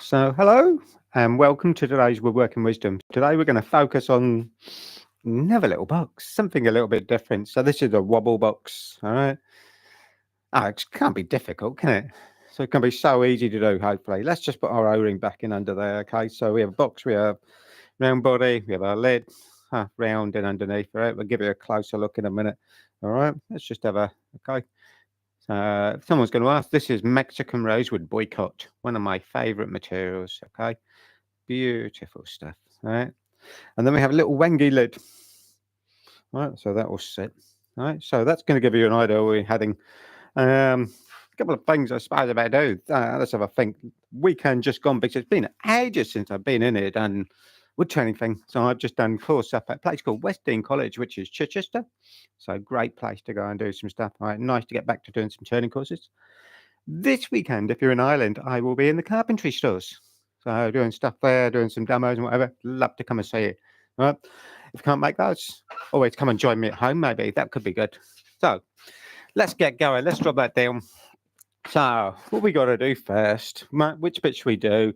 So, hello and welcome to today's Woodworking Wisdom. Today we're going to focus on another little box, something a little bit different. So, this is a wobble box. All right. Oh, it can't be difficult, can it? So, it can be so easy to do, hopefully. Let's just put our O ring back in under there. Okay. So, we have a box, we have round body, we have our lid, half round and underneath. All right. We'll give you a closer look in a minute. All right. Let's just have a, okay. If someone's going to ask, this is Mexican rosewood boycott, one of my favorite materials. Okay. Beautiful stuff, right? And then we have a little wengy lid, right? So that will sit, right? So that's going to give you an idea we're heading. A couple of things I suppose about do. Let's have a think. Weekend just gone because it's been ages since I've been in here done wood training thing. So I've just done course up at a place called West Dean College, which is Chichester. So great place to go and do some stuff. Right, nice to get back to doing some turning courses. This weekend, if you're in Ireland, I will be in the carpentry stores. So doing stuff there, doing some demos and whatever. Love to come and see it. Right? If you can't make those, always come and join me at home, maybe. That could be good. So let's get going. Let's drop that down. So what we got to do first, Matt, which bit should we do?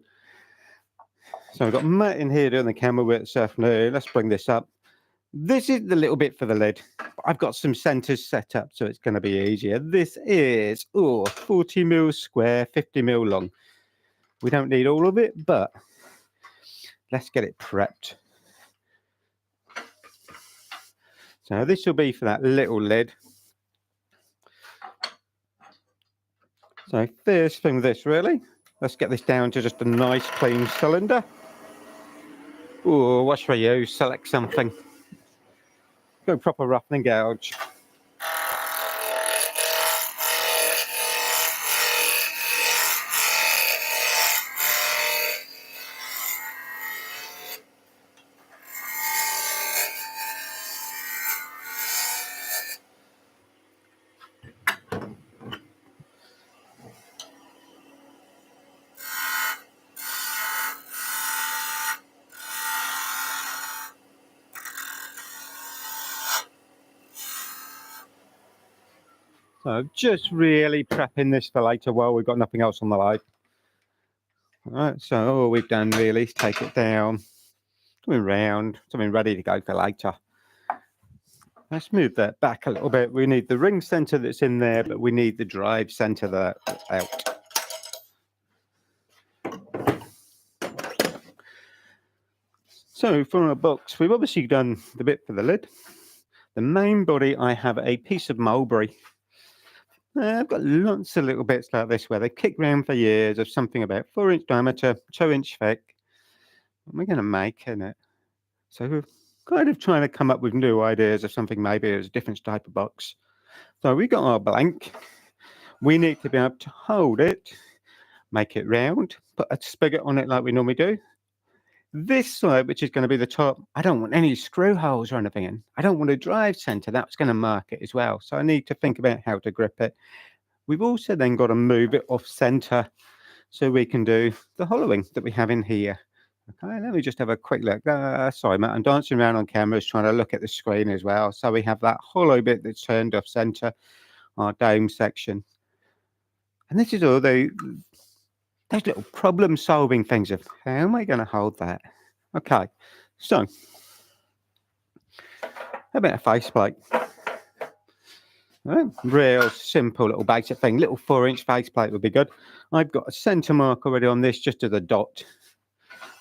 So we've got Matt in here doing the camera work this afternoon. Let's bring this up. This is the little bit for the lid. I've got some centers set up, so it's going to be easier. This is 40 mil square, 50 mil long. We don't need all of it, but let's get it prepped. So this will be for that little lid. So first thing with this, really, let's get this down to just a nice clean cylinder. What should I use? Select something. Go proper roughening gouge. So just really prepping this for later while we've got nothing else on the line. All right, so all we've done really is take it down, something round, something ready to go for later. Let's move that back a little bit. We need the ring center that's in there, but we need the drive center that out. So from our box, we've obviously done the bit for the lid. The main body, I have a piece of mulberry. I've got lots of little bits like this where they kick around for years of something about 4-inch diameter, 2-inch thick. What am I going to make in it? So we're kind of trying to come up with new ideas of something maybe as a different type of box. So we got our blank. We need to be able to hold it, make it round, put a spigot on it like we normally do. This side, which is going to be the top, I don't want any screw holes or anything in. I don't want a drive center. That's going to mark it as well. So I need to think about how to grip it. We've also then got to move it off center so we can do the hollowing that we have in here. Okay, let me just have a quick look. Sorry, Matt, I'm dancing around on cameras trying to look at the screen as well. So we have that hollow bit that's turned off center, our dome section. And this is all those little problem-solving things of how am I going to hold that? Okay, so a bit of faceplate. Right, real simple little basic thing. Little 4-inch faceplate would be good. I've got a center mark already on this, just as a dot.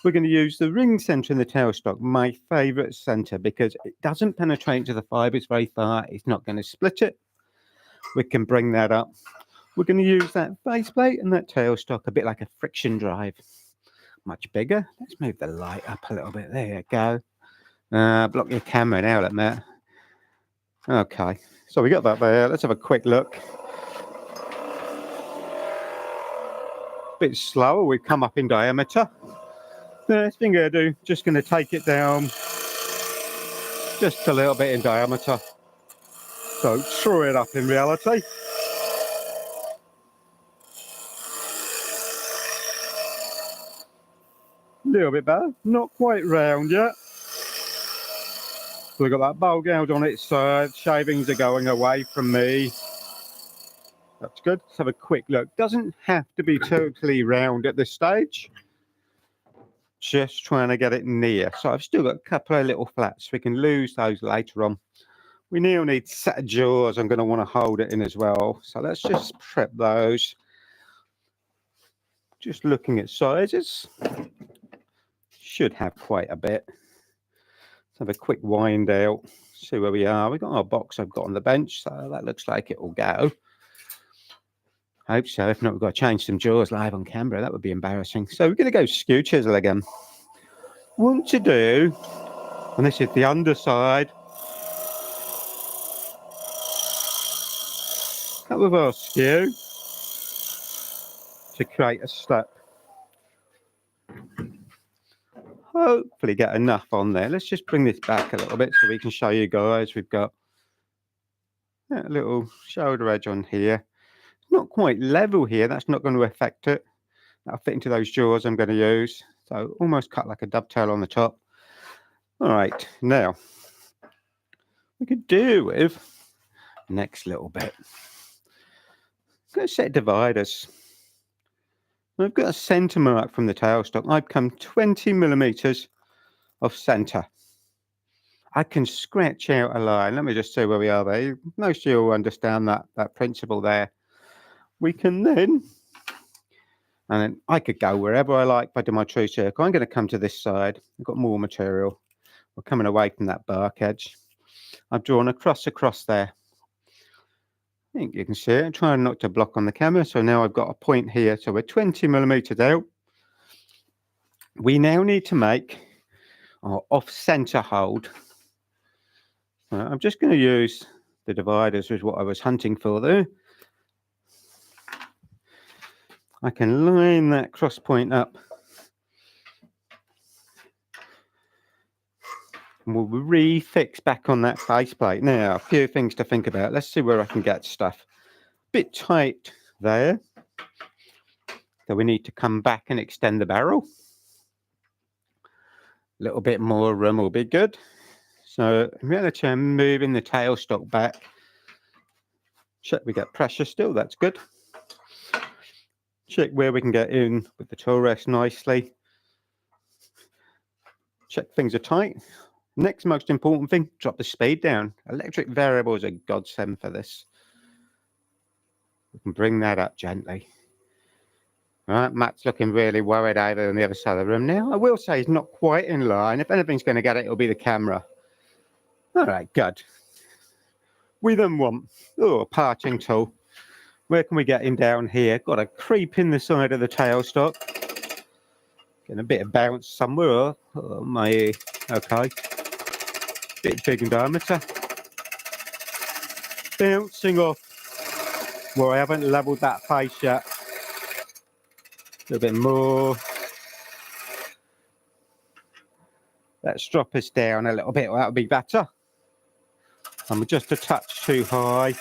We're going to use the ring center in the tailstock, my favorite center, because it doesn't penetrate into the fibers very far. It's not going to split it. We can bring that up. We're going to use that faceplate and that tailstock a bit like a friction drive. Much bigger. Let's move the light up a little bit. There you go. Block your camera now, look, Matt. Okay, so we got that there. Let's have a quick look. Bit slower. We've come up in diameter. First thing I'm going to do, just going to take it down just a little bit in diameter. So screw it up in reality. A little bit better, not quite round yet. So we've got that bowl gouge on its side, shavings are going away from me. That's good. Let's have a quick look. Doesn't have to be totally round at this stage. just trying to get it near. So I've still got a couple of little flats. We can lose those later on. We now need a set of jaws. I'm going to want to hold it in as well. So let's just prep those. Just looking at sizes. Should have quite a bit. Let's have a quick wind out. See where we are. We've got our box I've got on the bench. So that looks like it will go. Hope so. If not, we've got to change some jaws live on camera. That would be embarrassing. So we're going to go skew chisel again. Want to do, and this is the underside. That with our skew to create a step. Hopefully get enough on there. Let's just bring this back a little bit so we can show you guys. We've got a little shoulder edge on here. Not quite level here. That's not going to affect it. That'll fit into those jaws I'm going to use. So almost cut like a dovetail on the top. All right, now we could do with next little bit. I'm going to set dividers. I've got a centre mark from the tailstock. I've come 20 millimeters off centre. I can scratch out a line. Let me just see where we are there. Most of you will understand that principle there. We can then, and then I could go wherever I like if I do my true circle. I'm going to come to this side. I've got more material. We're coming away from that bark edge. I've drawn across there. I think you can see it. I'm trying not to block on the camera. So now I've got a point here. So we're 20 millimeters out. We now need to make our off-center hold. I'm just going to use the dividers, which is what I was hunting for there. I can line that cross point up. And we'll refix back on that faceplate. Now, a few things to think about. Let's see where I can get stuff. Bit tight there. So we need to come back and extend the barrel. A little bit more room will be good. So in reality, I'm moving the tailstock back. Check we get pressure still, that's good. Check where we can get in with the tool rest nicely. Check things are tight. Next most important thing, drop the speed down. Electric variable is a godsend for this. We can bring that up gently. All right, Matt's looking really worried over on the other side of the room now. I will say he's not quite in line. If anything's going to get it, it'll be the camera. All right, good. We then want a parting tool. Where can we get him down here? Got to creep in the side of the tailstock. Getting a bit of bounce somewhere. Oh, my, okay. Bit big in diameter. Bouncing off. Well, I haven't leveled that face yet. A little bit more. Let's drop us down a little bit. That'll be better. I'm just a touch too high.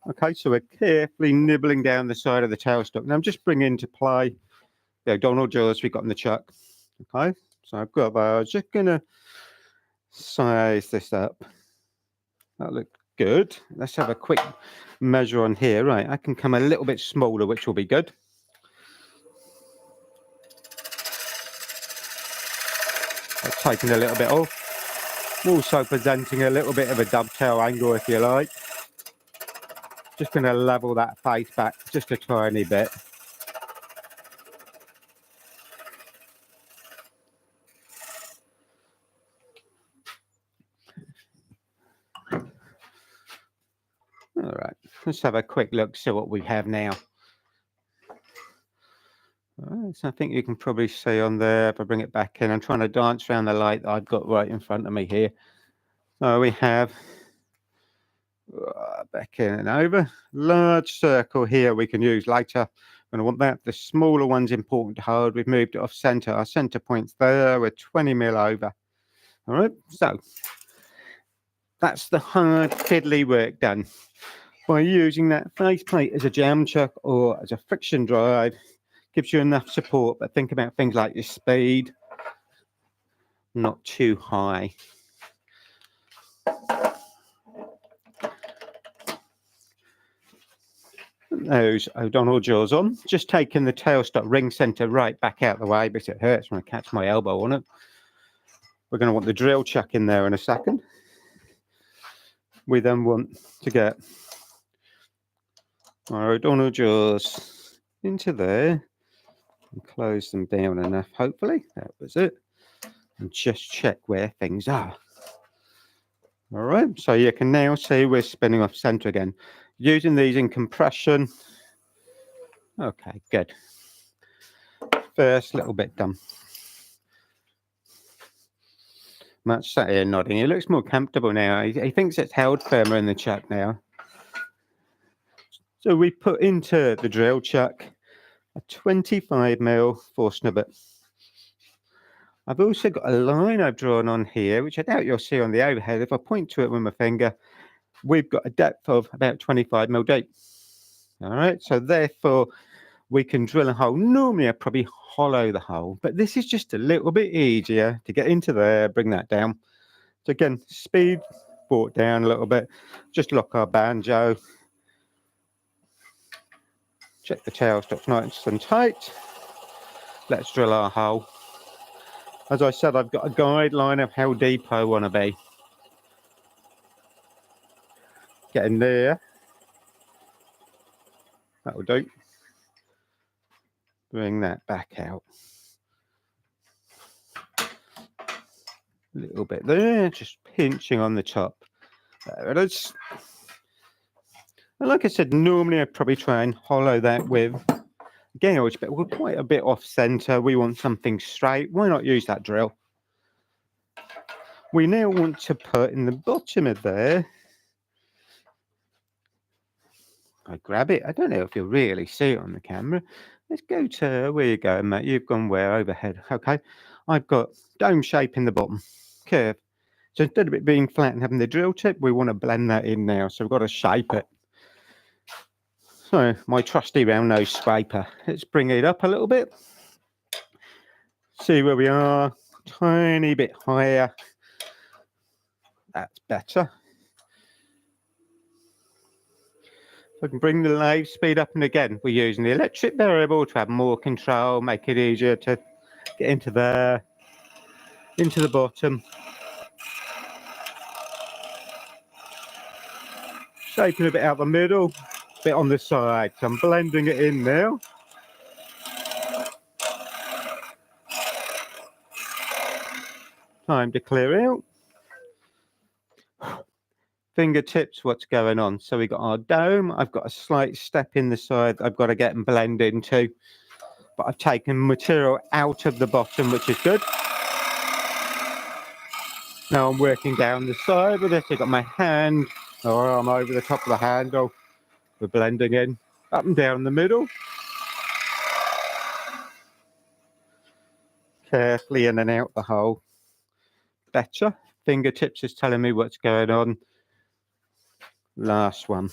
Okay, so we're carefully nibbling down the side of the tailstock. Now I'm just bringing into play the O'Donnell jaws we got in the chuck. Okay, so I've got those. Just gonna size this up. That looks good. Let's have a quick measure on here. Right, I can come a little bit smaller, which will be good. That's taking a little bit off. Also presenting a little bit of a dovetail angle, if you like. Just going to level that face back just a tiny bit. All right, let's have a quick look, see what we have now. All right, so I think you can probably see on there, if I bring it back in, I'm trying to dance around the light that I've got right in front of me here. So we have, back in and over, large circle here we can use later. When I want that, the smaller one's important to hold. We've moved it off center. Our center point's there, we're 20 mil over. All right, so that's the hard fiddly work done. By using that faceplate as a jam chuck or as a friction drive, gives you enough support, but think about things like your speed, not too high. those O'Donnell jaws on, just taking the tailstock ring centre right back out the way because it hurts when I catch my elbow on it. We're going to want the drill chuck in there in a second. We then want to get our O'Donnell jaws into there and close them down enough, hopefully. That was it. And just check where things are. All right, so you can now see we're spinning off centre again. Using these in compression. Okay, good. First little bit done. Matt's sat here nodding. He looks more comfortable now. He thinks it's held firmer in the chuck now. So we put into the drill chuck a 25mm force snippet. I've also got a line I've drawn on here, which I doubt you'll see on the overhead. If I point to it with my finger, we've got a depth of about 25mm deep. All right, so therefore we can drill a hole. Normally I'd probably hollow the hole, but this is just a little bit easier to get into there, bring that down. So again, speed brought down a little bit. Just lock our banjo. Check the tailstock's nice and tight. Let's drill our hole. As I said, I've got a guideline of how deep I want to be. Get in there. That'll do. Bring that back out. A little bit there, just pinching on the top. There it is. And like I said, normally I'd probably try and hollow that with gouge, but we're quite a bit off centre. We want something straight. Why not use that drill? We now want to put in the bottom of there. I grab it. I don't know if you'll really see it on the camera. Let's go to, where you going, mate? You've gone where? Overhead. Okay. I've got dome shape in the bottom. Curve. So instead of it being flat and having the drill tip, we want to blend that in now. So we've got to shape it. So my trusty round nose scraper. Let's bring it up a little bit. See where we are. Tiny bit higher. That's better. I can bring the lathe speed up, and again, we're using the electric variable to have more control, make it easier to get into there, into the bottom. Shaping a bit out the middle, bit on the side. So I'm blending it in now. Time to clear out. Fingertips, what's going on? So we got our dome. I've got a slight step in the side I've got to get and blend into. But I've taken material out of the bottom, which is good. Now I'm working down the side with this. I've got my hand or arm over the top of the handle. We're blending in, up and down the middle. Carefully in and out the hole. Better. Fingertips is telling me what's going on. Last one.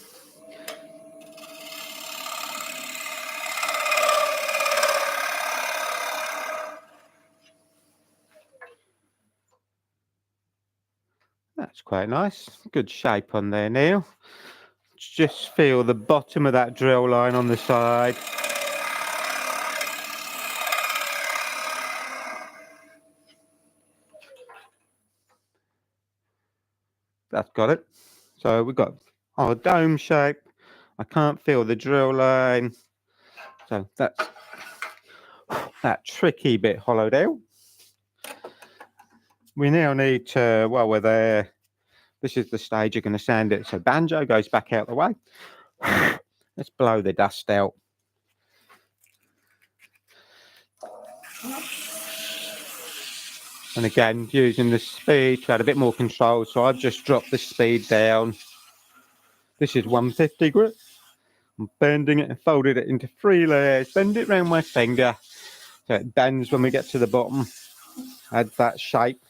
That's quite nice. Good shape on there now. Just feel the bottom of that drill line on the side. That's got it. So we've got our dome shape. I can't feel the drill line. So that's that tricky bit hollowed out. We now need to, while we're there, this is the stage you're going to sand it. So banjo goes back out the way. Let's blow the dust out. And again, using the speed to add a bit more control. So I've just dropped the speed down. This is 150 grit. I'm bending it and folded it into 3 layers. Bend it around my finger so it bends when we get to the bottom. Add that shape.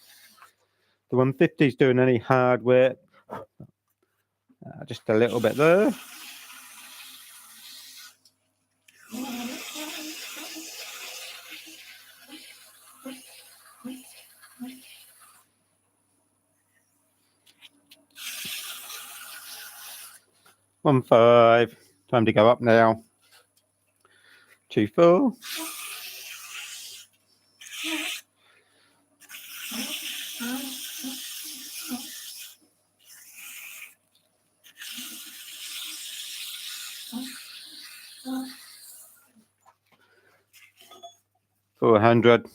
The 150 is doing any hard work. Just a little bit there. One 5, Time to go up now. 2, 4. $400.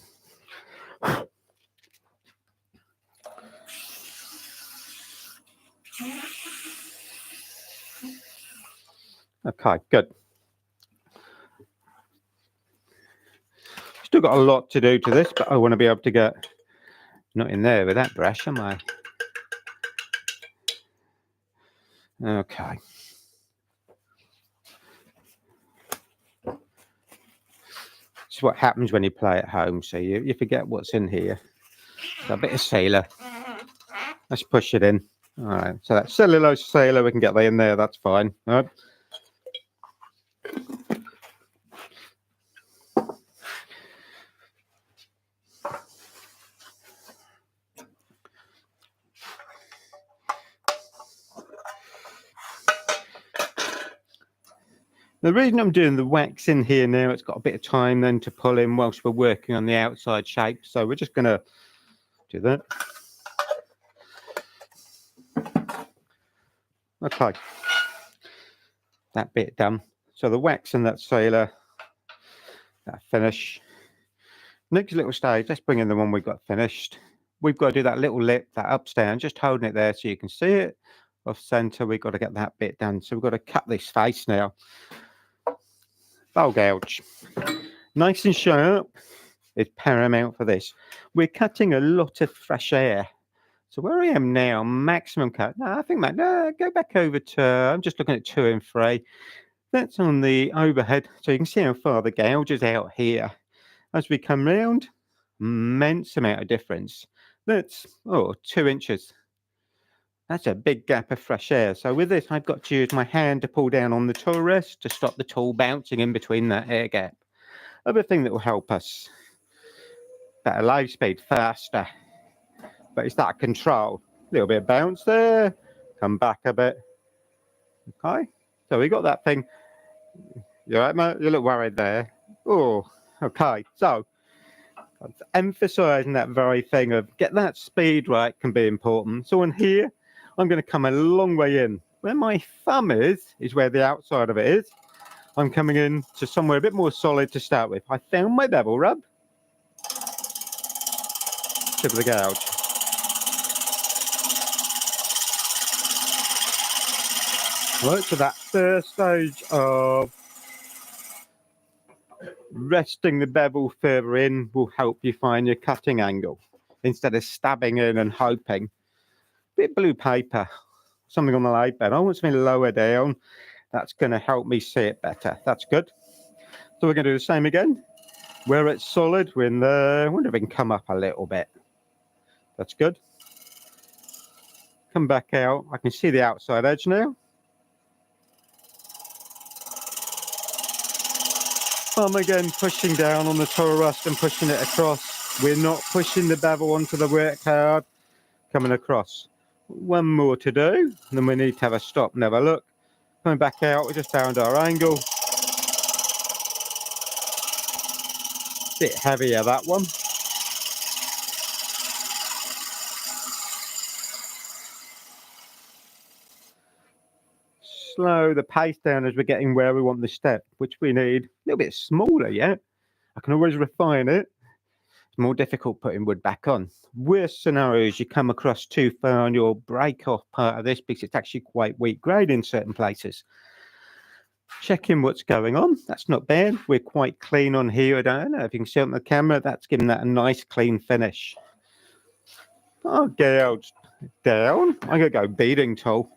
Okay, good. Still got a lot to do to this, but I want to be able to get not in there with that brush, am I? Okay. This is what happens when you play at home. So you forget what's in here. So a bit of sailor. Let's push it in. All right. So that cellulose sailor, we can get that in there. That's fine. All right. The reason I'm doing the wax in here now, it's got a bit of time then to pull in whilst we're working on the outside shape. So we're just going to do that. Okay. That bit done. So the wax and that sailor, that finish. Next little stage, let's bring in the one we got finished. We've got to do that little lip, that upstand, just holding it there so you can see it. Off center, we've got to get that bit done. So we've got to cut this face now. Bowl gouge. Nice and sharp is paramount for this. We're cutting a lot of fresh air. So where I am now, maximum cut. No, I think, go back over to, I'm just looking at 2 and 3. That's on the overhead. So you can see how far the gouge is out here. As we come round, immense amount of difference. That's 2 inches. That's a big gap of fresh air. So with this, I've got to use my hand to pull down on the tool rest to stop the tool bouncing in between that air gap. Other thing that will help us, better low speed, faster. But it's that control. A little bit of bounce there, come back a bit. Okay, so we got that thing. You all right, mate? You look worried there. Oh, okay. So emphasizing that very thing of get that speed right can be important. So on here, I'm going to come a long way in. Where my thumb is where the outside of it is. I'm coming in to somewhere a bit more solid to start with. I found my bevel rub. Tip of the gouge. Right, so that first stage of resting the bevel further in will help you find your cutting angle instead of stabbing in and hoping. Bit of blue paper, something on the light bed. I want something lower down. That's going to help me see it better. That's good. So we're going to do the same again. Where it's solid, we're in there. I wonder if we can come up a little bit. That's good. Come back out. I can see the outside edge now. Thumb again, pushing down on the tool rust and pushing it across. We're not pushing the bevel onto the work card. Coming across. One more to do, and then we need to have a stop and have a look. Coming back out, we just found our angle. Bit heavier, that one. Slow the pace down as we're getting where we want the step, which we need a little bit smaller yet. I can always refine it. It's more difficult putting wood back on. Worst scenarios, you come across too far and you'll break off part of this because it's actually quite weak grade in certain places. Checking what's going on. That's not bad. We're quite clean on here. I don't know if you can see on the camera. That's giving that a nice clean finish. Oh, gouge down. I'm going to go beading tool.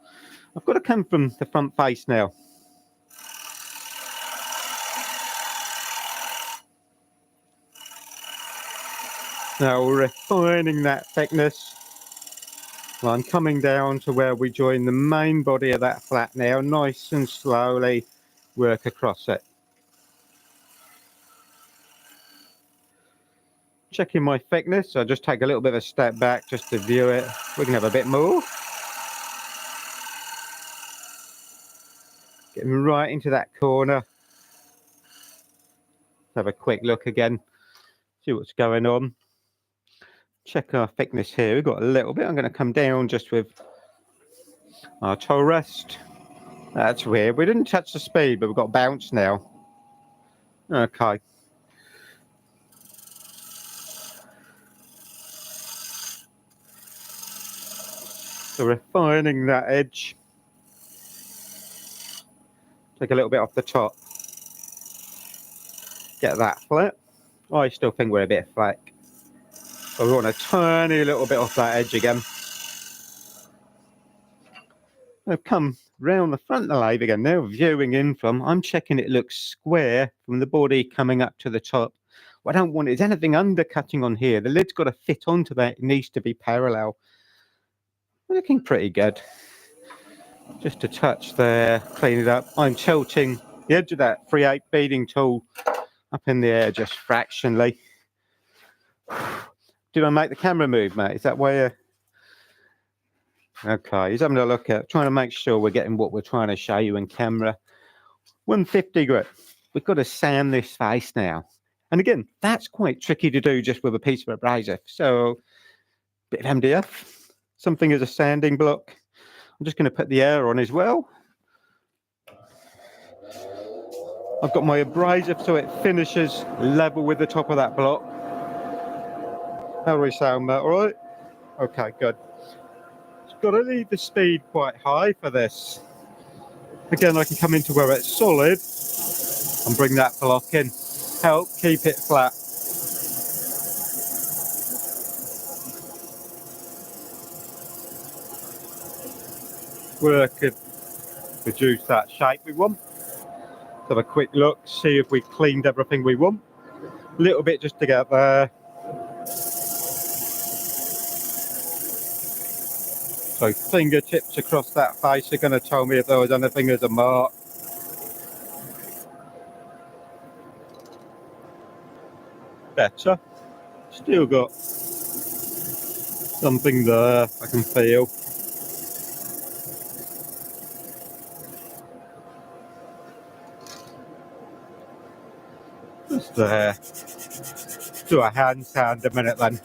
I've got to come from the front face now. Now we're refining that thickness. Well, I'm coming down to where we join the main body of that flat now. Nice and slowly work across it. Checking my thickness. So I just take a little bit of a step back just to view it. We can have a bit more. Getting right into that corner. Have a quick look again, see what's going on. Check our thickness here. We've got a little bit. I'm going to come down just with our toe rest. That's weird. We didn't touch the speed, but we've got bounce now. Okay. So refining that edge. Take a little bit off the top. Get that flat. I still think we're a bit flat. So we want to turn a little bit off that edge again. I've come round the front of the lathe again. Now viewing in from, I'm checking it looks square from the body coming up to the top. What I don't want is anything undercutting on here. The lid's got to fit onto that. It needs to be parallel. Looking pretty good. Just a touch there, clean it up. I'm tilting the edge of that 3/8 beading tool up in the air just fractionally. Did I make the camera move, mate? Is that why you're... Okay, he's having a look at, trying to make sure we're getting what we're trying to show you in camera. 150 grit. We've got to sand this face now. And again, that's quite tricky to do just with a piece of abrasive. So, bit of MDF, something as a sanding block. I'm just going to put the air on as well. I've got my abrasive so it finishes level with the top of that block. How do we sound, Matt? All right? Okay, good. Got to leave the speed quite high for this. Again, I can come into where it's solid and bring that block in. Help keep it flat. We could produce that shape we want. Have a quick look, see if we cleaned everything we want. A little bit just to get there. So fingertips across that face are going to tell me if there was anything as a mark. Better. Still got something there I can feel. Just there. Do a hand sand a minute then.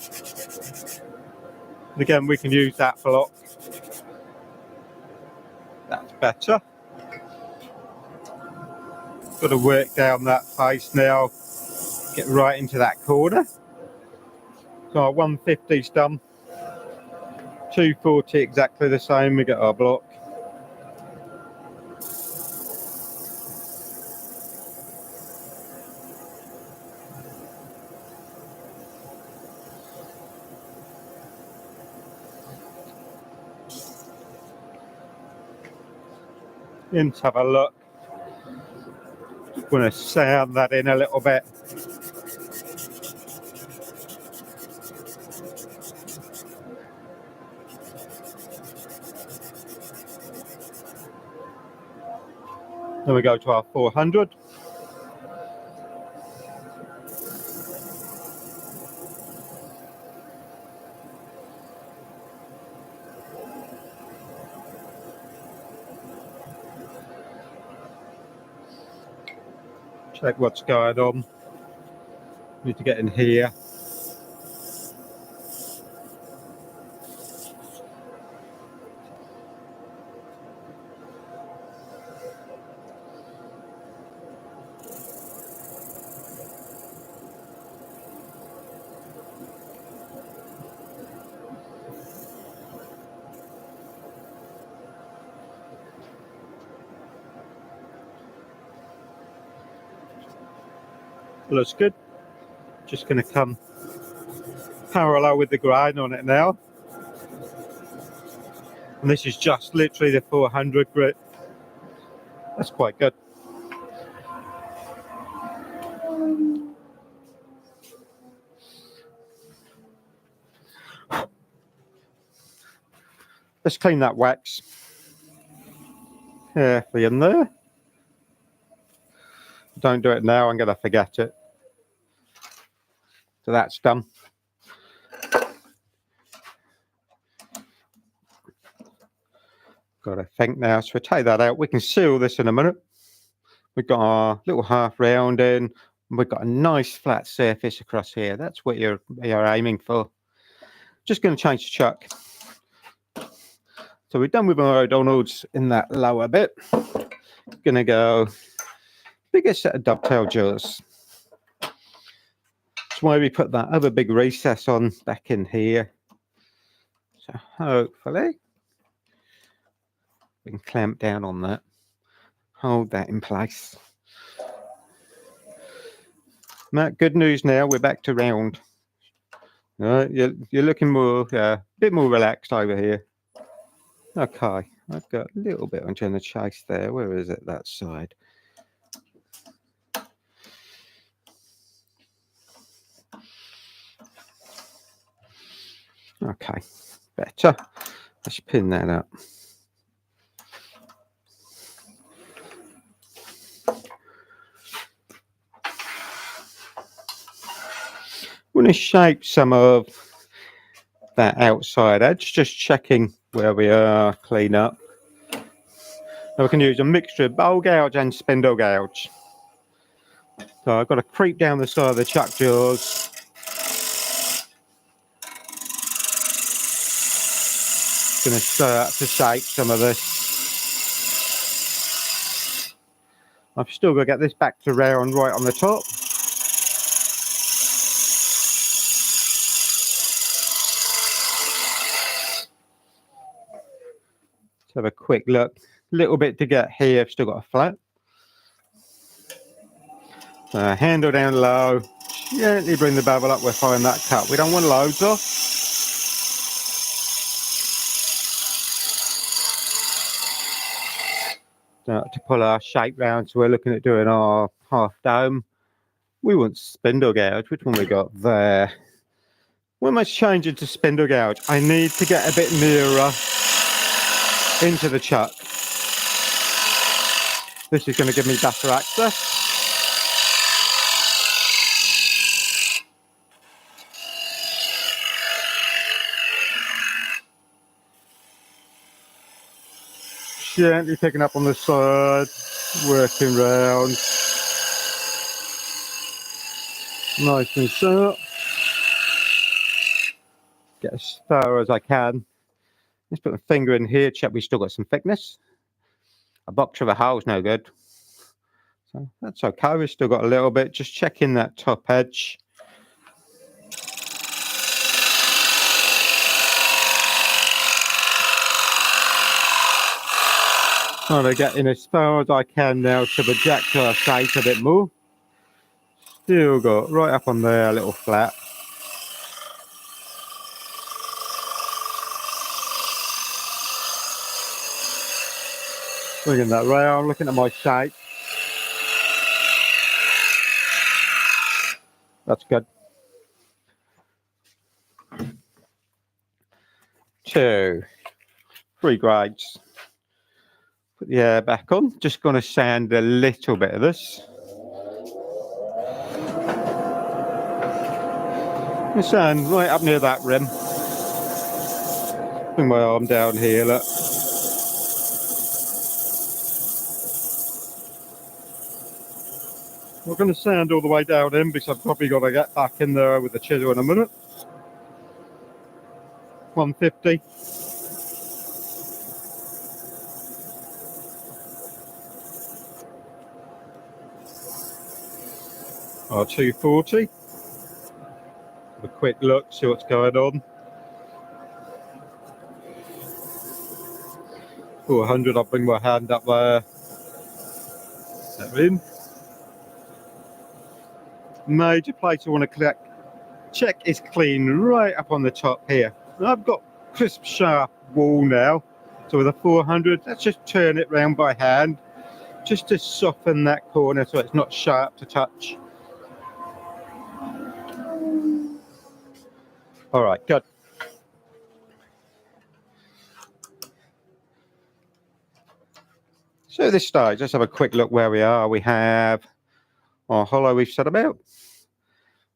And again, we can use that block. That's better. Got to work down that face now. Get right into that corner. So our 150's done. 240 exactly the same. We get our block. Let's have a look. Just want to sand that in a little bit. Then we go to our 400. Check what's going on. Need to get in here. Looks good. Just going to come parallel with the grain on it now. And this is just literally the 400 grit. That's quite good. Let's clean that wax carefully in there. Don't do it now, I'm going to forget it. So that's done. Got to think now, so we take that out. We can seal this in a minute. We've got our little half round in. We've got a nice flat surface across here. That's what you're aiming for. Just going to change the chuck. So we're done with our O'Donnell's in that lower bit. Going to go bigger set of dovetail jaws. That's why we put that other big recess on back in here. So hopefully we can clamp down on that. Hold that in place. Matt, good news now, we're back to round. You're looking more, a bit more relaxed over here. Okay, I've got a little bit on the chase there. Where is it, that side? Okay, better. Let's pin that up. I'm going to shape some of that outside edge, just checking where we are, clean up. Now we can use a mixture of bowl gouge and spindle gouge. So I've got to creep down the side of the chuck jaws. Going to start to shape some of this. I've still got to get this back to round right on the top. Let's have a quick look. Little bit to get here, I've still got a flat. Handle down low, gently bring the bevel up, we'll find that cut. We don't want loads off. To pull our shape round, so we're looking at doing our half dome. We want spindle gouge. Which one we got there? When am I changing to spindle gouge? I need to get a bit nearer into the chuck. This is going to give me better access. Gently picking up on the side, working round. Nice and sharp. Get as far as I can. Just put my finger in here, check we still got some thickness. A box of a hole is no good. So that's okay, we've still got a little bit. Just checking that top edge. Trying to get in as far as I can now to project our shape a bit more. Still got right up on there, a little flat. Bringing that round, looking at my shape. That's good. 2, 3 grades. Put the air back on. Just going to sand a little bit of this. And sand right up near that rim. Bring my arm down here, look. We're going to sand all the way down in because I've probably got to get back in there with the chisel in a minute. 150. Or 240. Have a quick look, see what's going on. 400, I'll bring my hand up there. That in. Major place I want to check is clean right up on the top here. And I've got crisp, sharp wall now. So with a 400, let's just turn it round by hand, just to soften that corner so it's not sharp to touch. All right, good. So at this stage, let's have a quick look where we are. We have our hollow we've set about.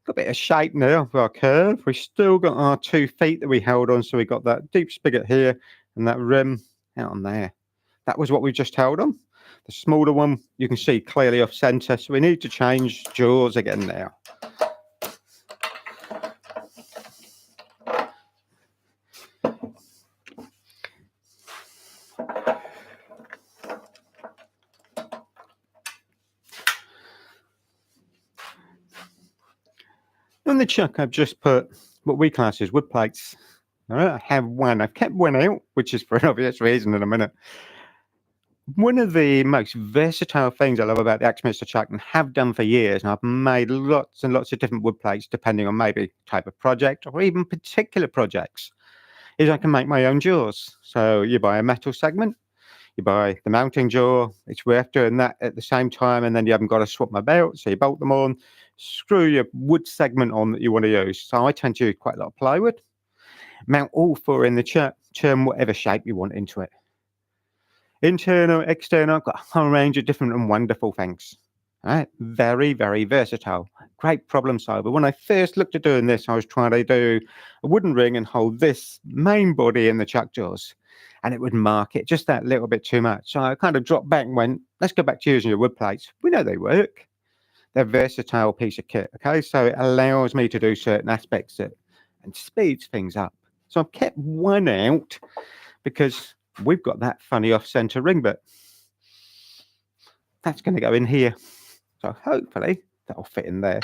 Got a bit of shape now for our curve. We've still got our 2 feet that we held on, so we got that deep spigot here and that rim out on there. That was what we just held on. The smaller one, you can see clearly off center, so we need to change jaws again now. On the chuck, I've just put what we class as wood plates. All right, I have one. I've kept one out, which is for an obvious reason in a minute. One of the most versatile things I love about the Axminster chuck, and have done for years, and I've made lots and lots of different wood plates depending on maybe type of project or even particular projects, is I can make my own jaws. So you buy a metal segment, you buy the mounting jaw, it's worth doing that at the same time, and then you haven't got to swap them about, so you bolt them on, screw your wood segment on that you want to use. So I tend to use quite a lot of plywood, mount all four in the chuck, turn whatever shape you want into it. Internal, external, I've got a whole range of different and wonderful things. All right, very, very versatile. Great problem solver. When I first looked at doing this, I was trying to do a wooden ring and hold this main body in the chuck jaws, and it would mark it just that little bit too much. So I kind of dropped back and went, let's go back to using your wood plates. We know they work. They're a versatile piece of kit, okay? So it allows me to do certain aspects that, and speeds things up. So I've kept one out because we've got that funny off-center ring bit. That's going to go in here. So hopefully that'll fit in there.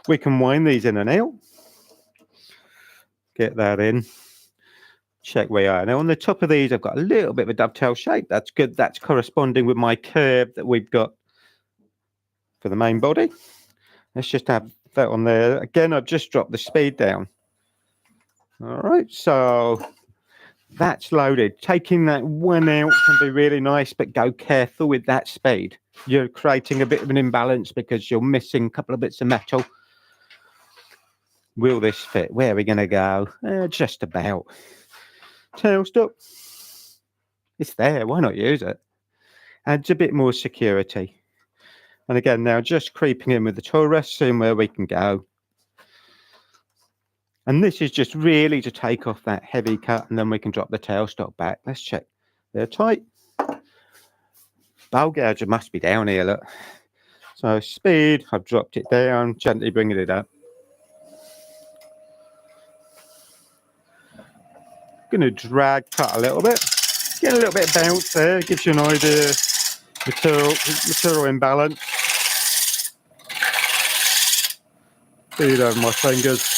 We can wind these in and out. Get that in. Check where we are. Now on the top of these, I've got a little bit of a dovetail shape. That's good. That's corresponding with my curve that we've got for the main body. Let's just have that on there. Again, I've just dropped the speed down. All right, so that's loaded. Taking that one out can be really nice, but go careful with that speed. You're creating a bit of an imbalance because you're missing a couple of bits of metal. Will this fit? Where are we going to go? Just about. Tail stop. It's there. Why not use it? Adds a bit more security. And again, now just creeping in with the tool rest, seeing where we can go. And this is just really to take off that heavy cut, and then we can drop the tailstock back. Let's check. They're tight. Bowl gouger must be down here, look. So speed, I've dropped it down, gently bringing it up. Going to drag cut a little bit. Get a little bit of bounce there, gives you an idea. Material imbalance. Feed over my fingers.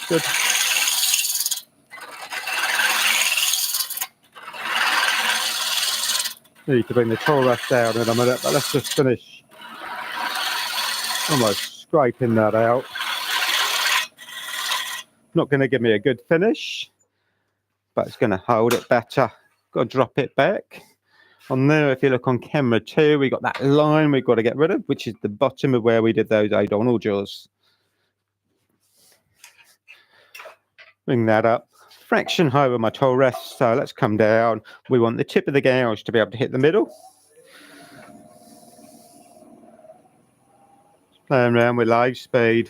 Good. Need to bring the tool rest down in a minute, but let's just finish. Almost scraping that out. Not going to give me a good finish, but it's going to hold it better. Got to drop it back. On there, if you look on camera 2, we got that line we've got to get rid of, which is the bottom of where we did those O'Donnell jaws. Bring that up. Fraction higher with my tool rest, so let's come down. We want the tip of the gouge to be able to hit the middle. Playing around with live speed.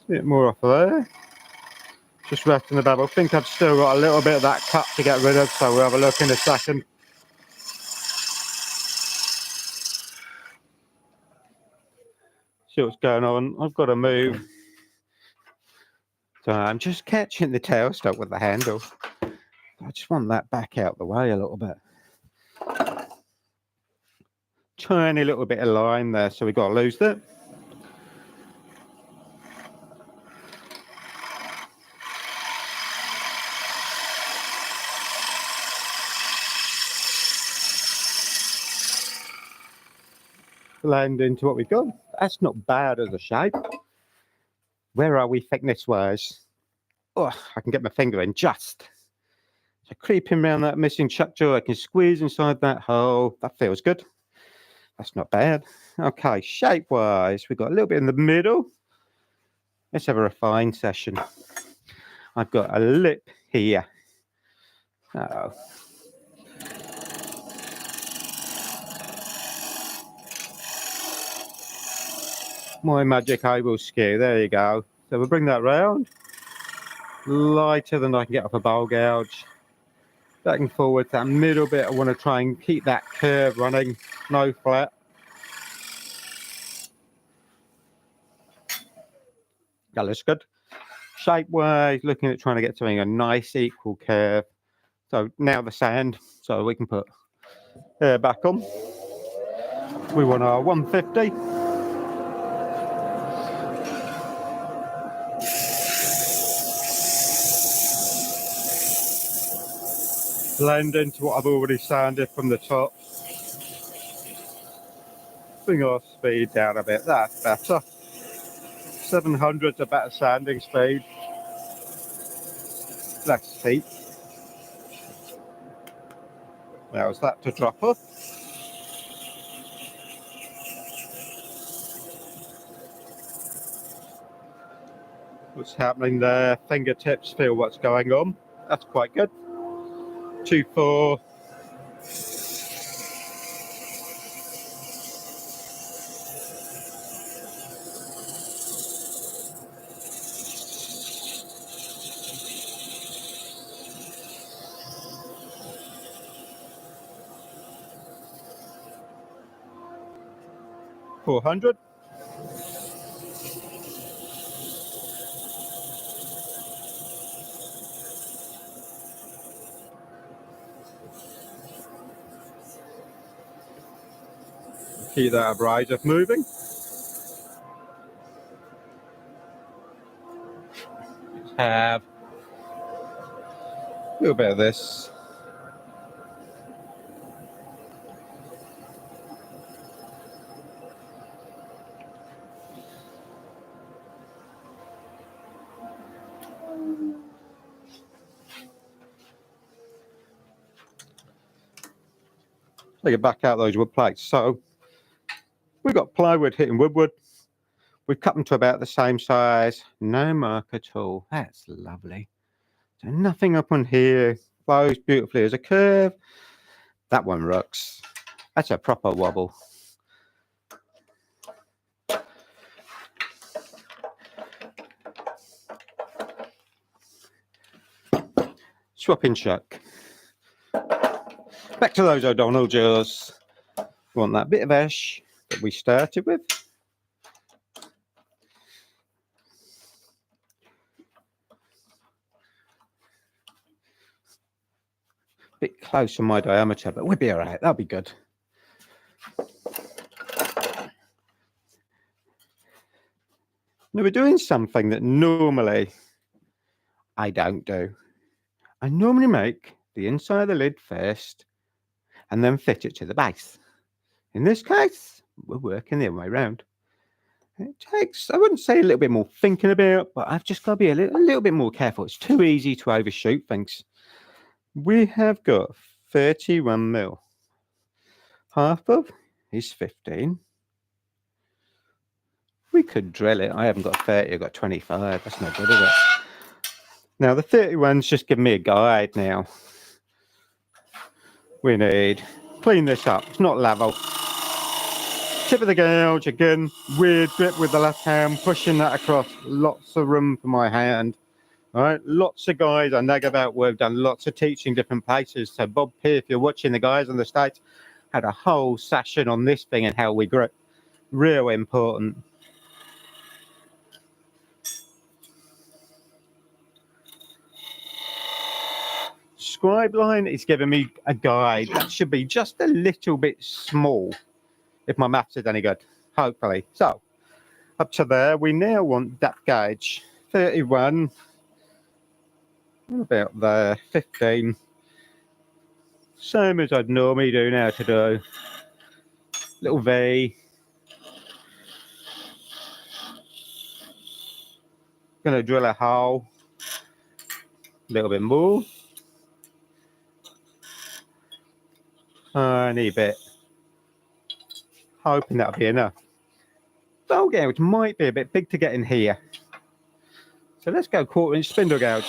A bit more off there. Just resting the bevel. I think I've still got a little bit of that cut to get rid of, so we'll have a look in a second. See what's going on. I've got to move. So I'm just catching the tailstock with the handle. I just want that back out the way a little bit. Tiny little bit of line there, so we've got to lose that. Blend into what we've got. That's not bad as a shape. Where are we thickness wise? Oh, I can get my finger in just. So creeping around that missing chuck jaw, I can squeeze inside that hole. That feels good. That's not bad. Okay, shape wise, we've got a little bit in the middle. Let's have a refine session. I've got a lip here. Uh-oh. My magic oval skew, there you go. So we'll bring that round, lighter than I can get off a bowl gouge. Back and forward, that middle bit, I want to try and keep that curve running, no flat. That looks good. Shape-wise, looking at trying to get something a nice equal curve. So now the sand, so we can put air back on. We want our 150. Blend into what I've already sanded from the top. Bring our speed down a bit, that's better. 700's a better sanding speed. Less heat. Allows that to drop off. What's happening there? Fingertips feel what's going on. That's quite good. 2-4. $400. Keep that abrasive moving. Have a little bit of this. Take it back out those wood plates. So we've got plywood hitting woodwood. We've cut them to about the same size. No mark at all. That's lovely. So nothing up on here. Flows beautifully as a curve. That one rocks. That's a proper wobble. Swapping chuck. Back to those O'Donnell jaws. We want that bit of ash that we started with. Bit close on my diameter, but we'll be all right. That'll be good. Now we're doing something that normally I don't do. I normally make the inside of the lid first and then fit it to the base. In this case, we're working the other way around. It takes, I wouldn't say a little bit more thinking about, but I've just got to be a little bit more careful. It's too easy to overshoot things. We have got 31 mil. Half of is 15. We could drill it. I haven't got 30, I've got 25. That's no good, is it? Now the 31's just giving me a guide now. We need clean this up. It's not level. Tip of the gouge again. Weird grip with the left hand, pushing that across. Lots of room for my hand. All right, lots of guys I nag about. We've done lots of teaching different places. So Bob P, if you're watching, the guys on the States had a whole session on this thing and how we grip. Real important. Scribe line is giving me a guide. That should be just a little bit small, if my maths is any good, hopefully. So, up to there, we now want depth gauge. 31, about there, 15. Same as I'd normally do now to do. Little V. Gonna drill a hole. A little bit more. Tiny bit. Hoping that'll be enough. Bowl gouge might be a bit big to get in here. So let's go 1/4 inch spindle gouge.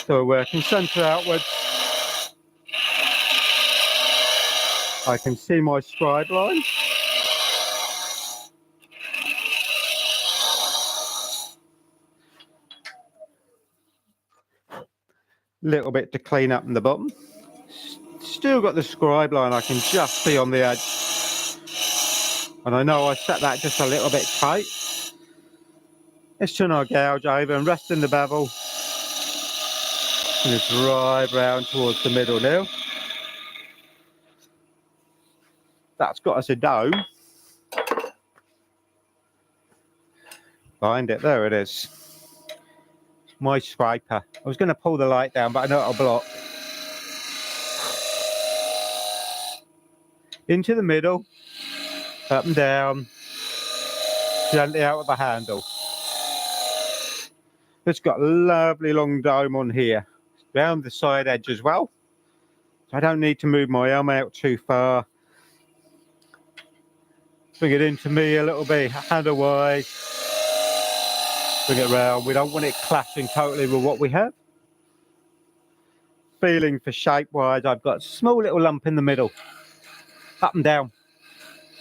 So we're working centre outwards. I can see my scribe line. Little bit to clean up in the bottom. Still got the scribe line I can just see on the edge. And I know I set that just a little bit tight. Let's turn our gouge over and rest in the bevel. And just right round towards the middle now. That's got us a dome. Find it, there it is. My scraper. I was going to pull the light down, but I know it'll block. Into the middle, up and down, gently out of the handle. It's got a lovely long dome on here, round the side edge as well. So I don't need to move my arm out too far. Bring it into me a little bit, hand away. Bring it round. We don't want it clashing totally with what we have. Feeling for shape-wise, I've got a small little lump in the middle. Up and down.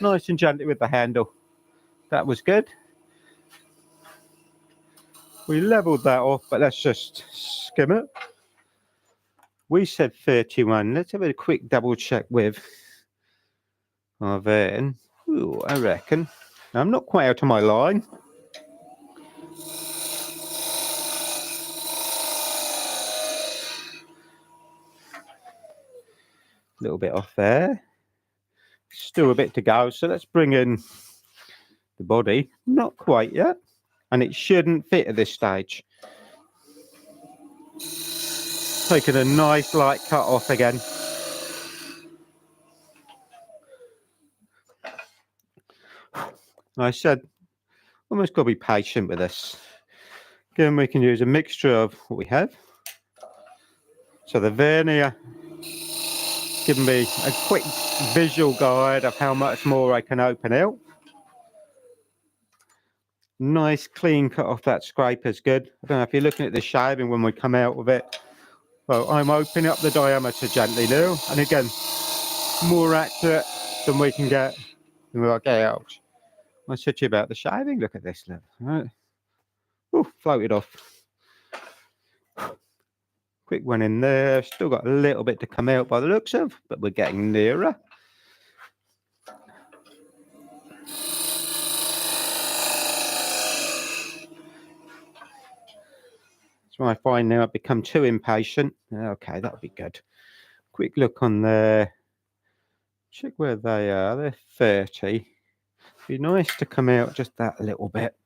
Nice and gently with the handle. That was good. We leveled that off, but let's just skim it. We said 31. Let's have a quick double check with our van. Ooh, I reckon. I'm not quite out of my line. A little bit off there. Still a bit to go, so let's bring in the body. Not quite yet, and it shouldn't fit at this stage. Taking a nice light cut off again. I said almost got to be patient with this. Again, we can use a mixture of what we have. So the vernier giving me a quick visual guide of how much more I can open out. Nice clean cut off that scraper is good. I don't know if you're looking at the shaving when we come out with it. Well, I'm opening up the diameter gently now, and again, more accurate than we can get with our gouge. I said to you about the shaving. Look at this, look. Right. Ooh, floated off. Quick one in there. Still got a little bit to come out by the looks of, but we're getting nearer. So I find now I've become too impatient. Okay, that'll be good. Quick look on there. Check where they are. They're 30. Be nice to come out just that little bit.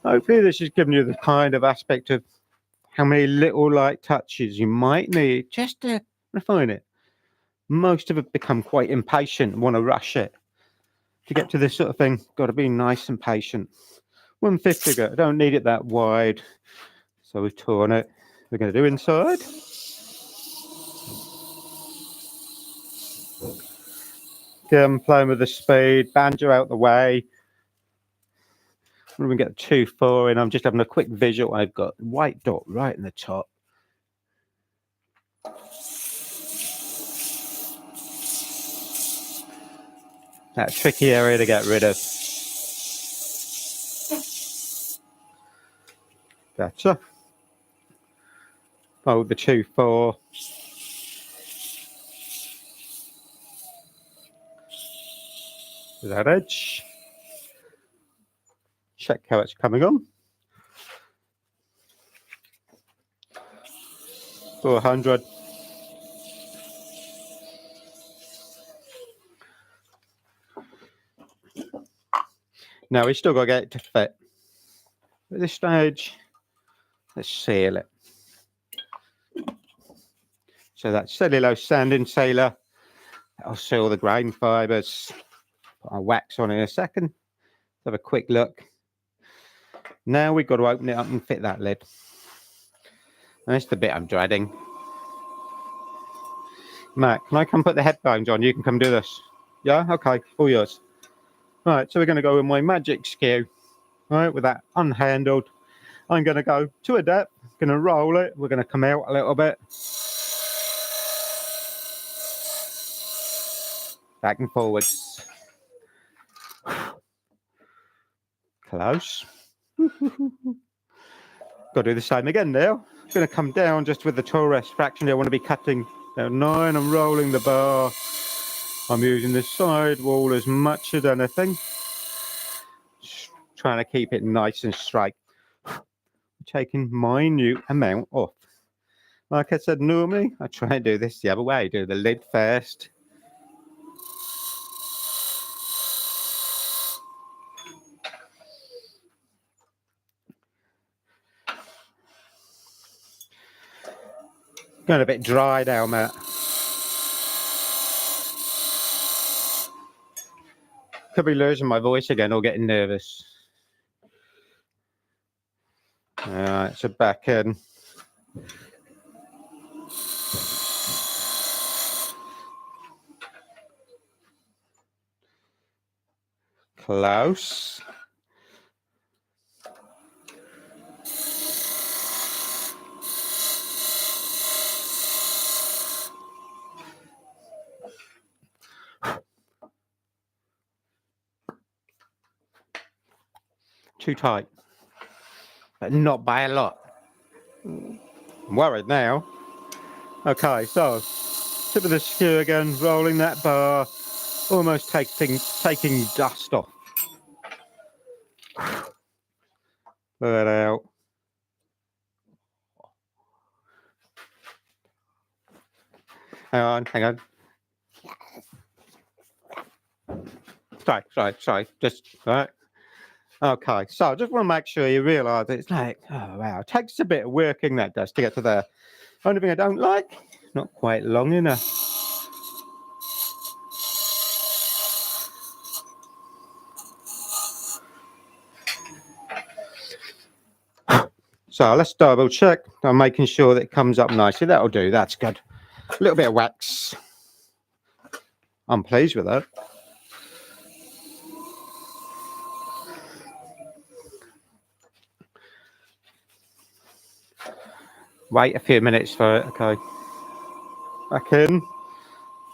Hopefully this is giving you the kind of aspect of how many little light touches you might need just to refine it. Most of it become quite impatient and want to rush it. To get to this sort of thing, got to be nice and patient. 1/5 figure, I don't need it that wide. So we've torn it. We're going to do inside. Again, playing with the speed, banjo out the way. When we get 2-4 in, I'm just having a quick visual. I've got white dot right in the top. That tricky area to get rid of. Gotcha. Fold the 2-4. To that edge. Check how it's coming on. 400. Now we still got to get it to fit. At this stage, let's seal it. So that cellulose sanding sealer, that'll seal the grain fibres. Put our wax on in a second. Let's have a quick look. Now we've got to open it up and fit that lid. And that's the bit I'm dreading. Matt, can I come put the headphones on? You can come do this. Yeah? Okay, all yours. Right, so we're going to go with my magic skew. Right, with that unhandled. I'm going to go to a depth, going to roll it, we're going to come out a little bit. Back and forwards. Close. Got to do the same again now. Going to come down just with the torus fraction. I want to be cutting down 9. I'm rolling the bar. I'm using the side wall as much as anything. Just trying to keep it nice and straight. Taking minute amount off. Like I said, normally I try and do this the other way. Do the lid first. Going a bit dry now, Matt. Could be losing my voice again or getting nervous. Alright, so back in. Close. Too tight, but not by a lot. I'm worried now. Okay, so tip of the skew again, rolling that bar, almost taking dust off. Blow it out. Hang on. Sorry, just right. Okay, so I just want to make sure you realise it's like, oh wow, it takes a bit of working that does to get to there. Only thing I don't like, not quite long enough. So let's double check. I'm making sure that it comes up nicely. That'll do, that's good. A little bit of wax. I'm pleased with that. Wait a few minutes for it, okay. Back in,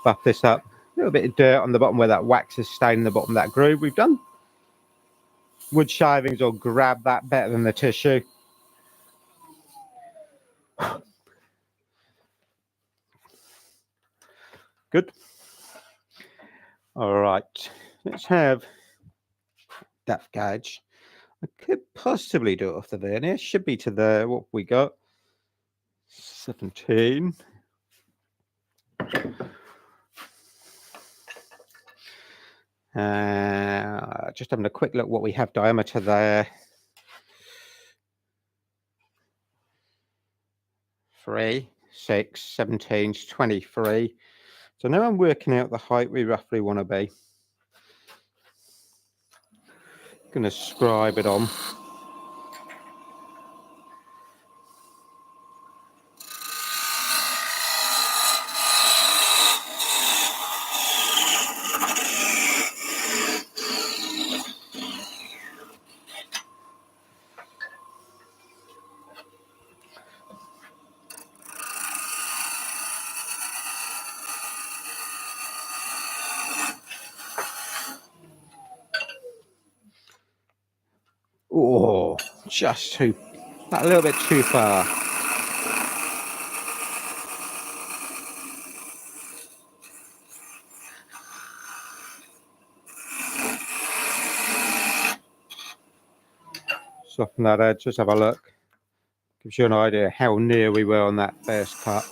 buff this up. A little bit of dirt on the bottom where that wax is staying in the bottom of that groove we've done. Wood shavings will grab that better than the tissue. Good. All right, let's have depth gauge. I could possibly do it off the vernier. Should be to the, what we got, 17. Just having a quick look what we have diameter there. 3, 6, 17, 23. So now I'm working out the height we roughly want to be. Going to scribe it on. Oh, just a little bit too far. Soften that edge, just have a look. Gives you an idea how near we were on that first cut.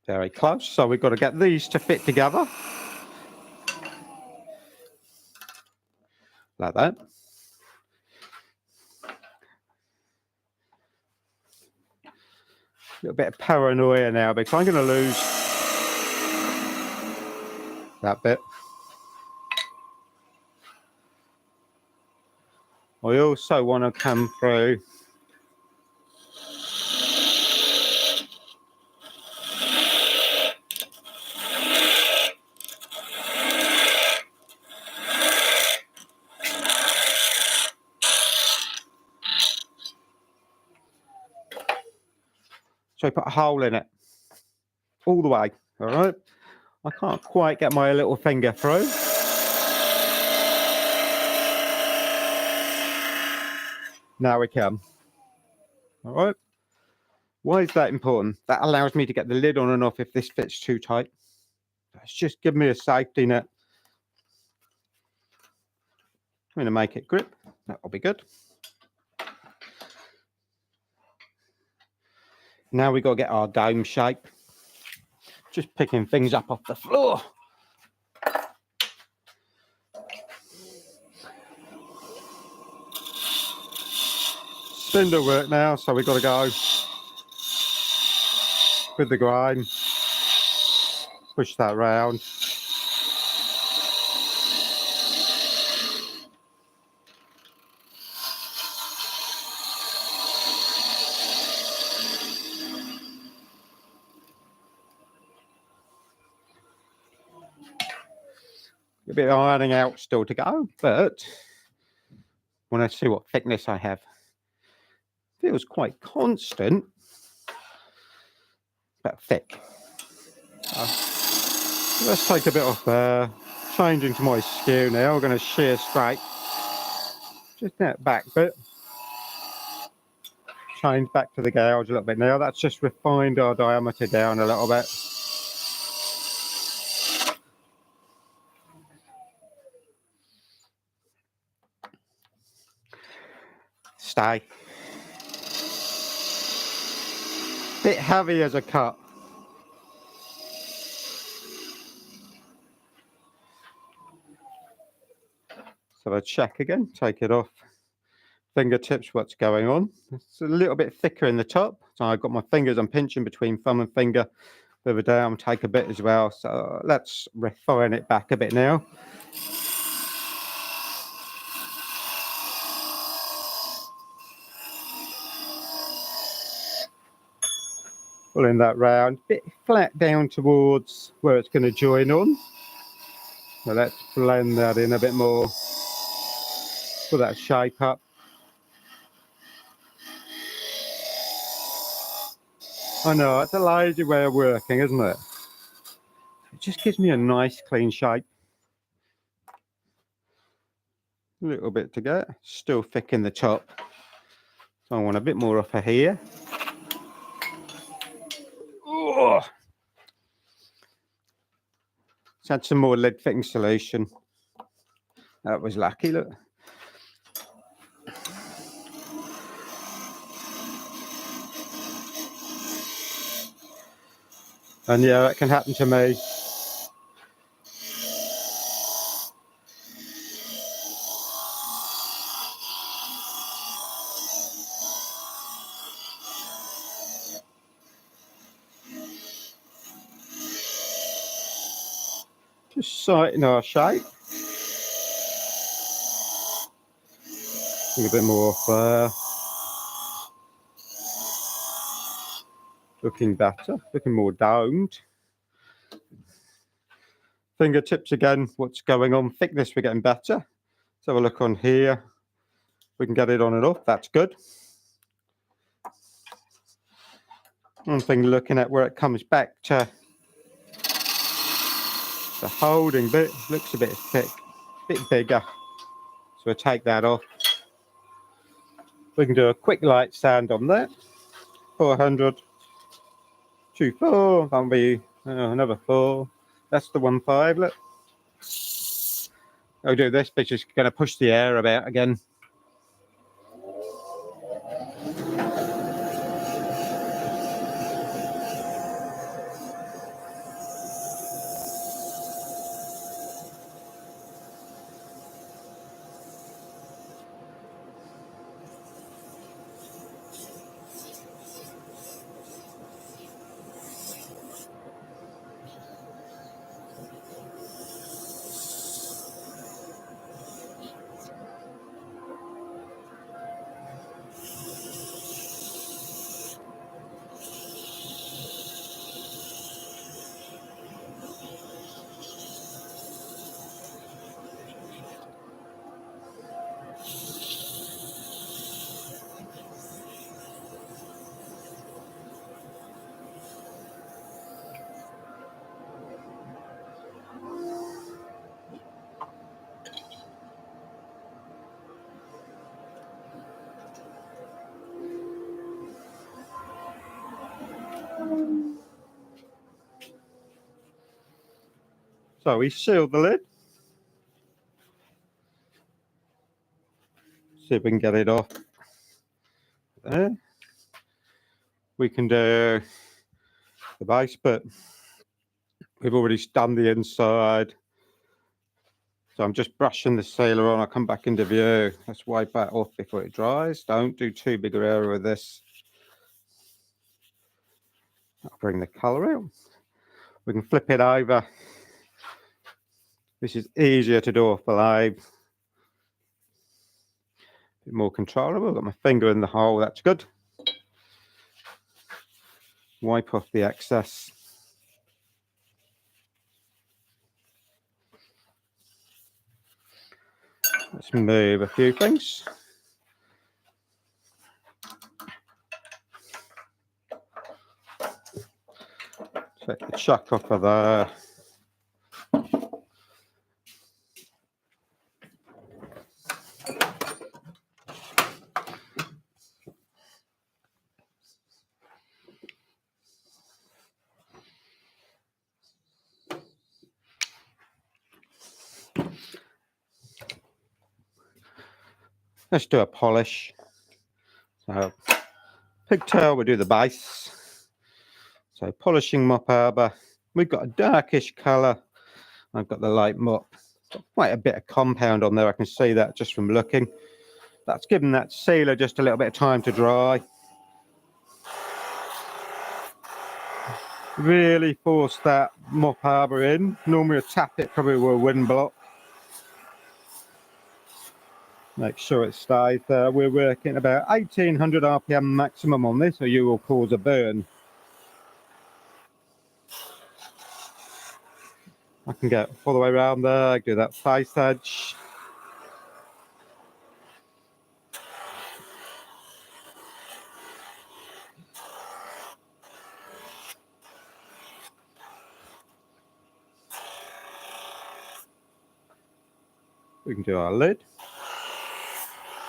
Very close, so we've got to get these to fit together. Like that. A little bit of paranoia now because I'm going to lose that bit. I also want to come through So I put a hole in it all the way. All right. I can't quite get my little finger through. Now we can. All right. Why is that important? That allows me to get the lid on and off if this fits too tight. It's just give me a safety net. I'm going to make it grip. That'll be good. Now we've got to get our dome shape. Just picking things up off the floor. Spindle work now, so we've got to go with the grind. Push that round. A bit of ironing out still to go, but when I see what thickness I have, feels quite constant, but thick. Let's take a bit off there. Changing to my skew now. We're going to shear straight. Just that back bit. Change back to the gouge a little bit now. That's just refined our diameter down a little bit. Stay. Bit heavy as a cut. So I check again, take it off. Fingertips, what's going on? It's a little bit thicker in the top. So I've got my fingers, I'm pinching between thumb and finger. Further down, take a bit as well. So let's refine it back a bit now. Pulling that round, bit flat down towards where it's going to join on. So let's blend that in a bit more. Put that shape up. I know, it's a lazy way of working, isn't it? It just gives me a nice clean shape. A little bit to go, still thick in the top. So I want a bit more off of here. Oh. Let's add some more lead fitting solution. That was lucky, look. And yeah, that can happen to me. Just sighten our shape. A bit more off there. Looking better, looking more domed. Fingertips again, what's going on? Thickness, we're getting better. Let's have a look on here. We can get it on and off, that's good. One thing looking at where it comes back to the holding bit, looks a bit thick, a bit bigger. So we'll take that off. We can do a quick light sand on that. 400, 2.4, that'll be another 4. That's the 1.5, look. I'll do this, but just going to push the air about again. So we seal the lid. See if we can get it off there. We can do the base, but we've already done the inside. So I'm just brushing the sealer on. I'll come back into view. Let's wipe that off before it dries. Don't do too big an area with this. I'll bring the colour out. We can flip it over. This is easier to do off the lathe. A bit more controllable. I've got my finger in the hole. That's good. Wipe off the excess. Let's move a few things. Take the chuck off of there. Let's do a polish. So pigtail, we do the base. So polishing mop arbor. We've got a darkish colour. I've got the light mop. Got quite a bit of compound on there. I can see that just from looking. That's given that sealer just a little bit of time to dry. Really force that mop arbor in. Normally I tap it probably with a wooden block. Make sure it stays there. We're working about 1800 RPM maximum on this, or you will cause a burn. I can get all the way around there, do that face edge. We can do our lid.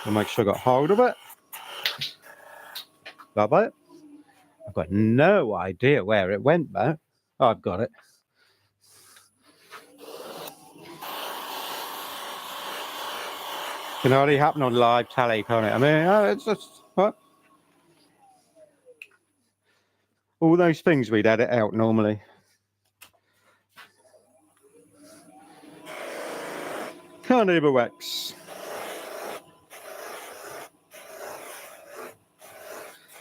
We'll make sure I got hold of it. Love it. I've got no idea where it went, though. Oh, I've got it. Can only happen on live tally, can't it? I mean, it's just what? All those things we'd edit out normally. Carnivore wax.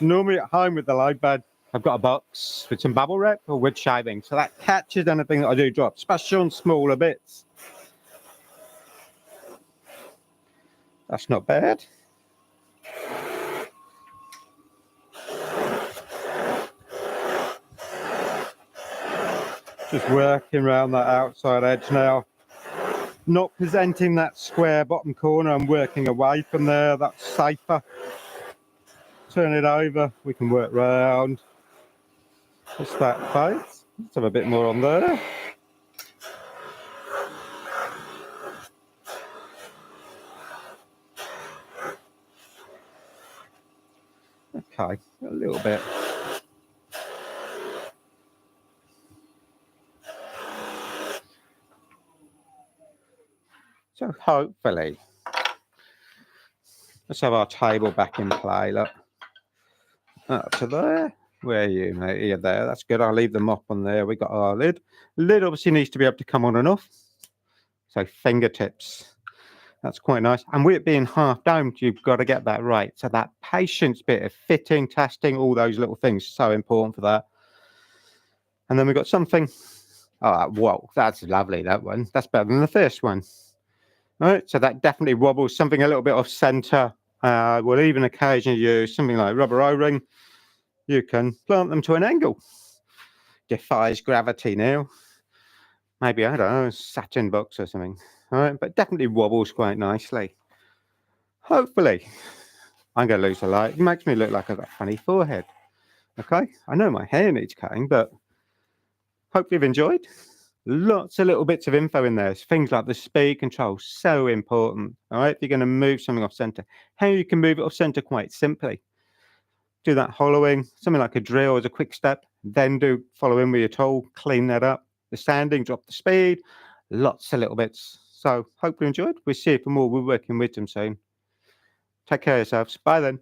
Normally at home with the live bed, I've got a box with some bubble wrap or wood shaving, so that catches anything that I do drop, especially on smaller bits. That's not bad. Just working around that outside edge now. Not presenting that square bottom corner, I'm working away from there, that's safer. Turn it over, we can work round. Just that face. Let's have a bit more on there. Okay, a little bit. So hopefully, let's have our table back in play, look. Up to there. Where are you, mate? You're there, that's good. I'll leave the mop on there. We got our lid. Lid obviously needs to be able to come on and off. So fingertips. That's quite nice. And with it being half domed, you've got to get that right. So that patience bit of fitting, testing, all those little things, so important for that. And then we've got something. Oh, whoa, that's lovely, that one. That's better than the first one. All right, so that definitely wobbles, something a little bit off center. We'll even occasionally use something like rubber O-ring. You can plant them to an angle. Defies gravity now. Maybe, I don't know, satin box or something. All right, but definitely wobbles quite nicely. Hopefully, I'm going to lose a light. It makes me look like I've got a funny forehead. Okay, I know my hair needs cutting, but hopefully you've enjoyed. Lots of little bits of info in there. Things like the speed control, so important. All right, if you're going to move something off center, how you can move it off center quite simply. Do that hollowing, something like a drill as a quick step, then do follow in with your tool, clean that up. the sanding, drop the speed, lots of little bits. So hope you enjoyed. We'll see you for more woodworking wisdom soon. Take care of yourselves. Bye then.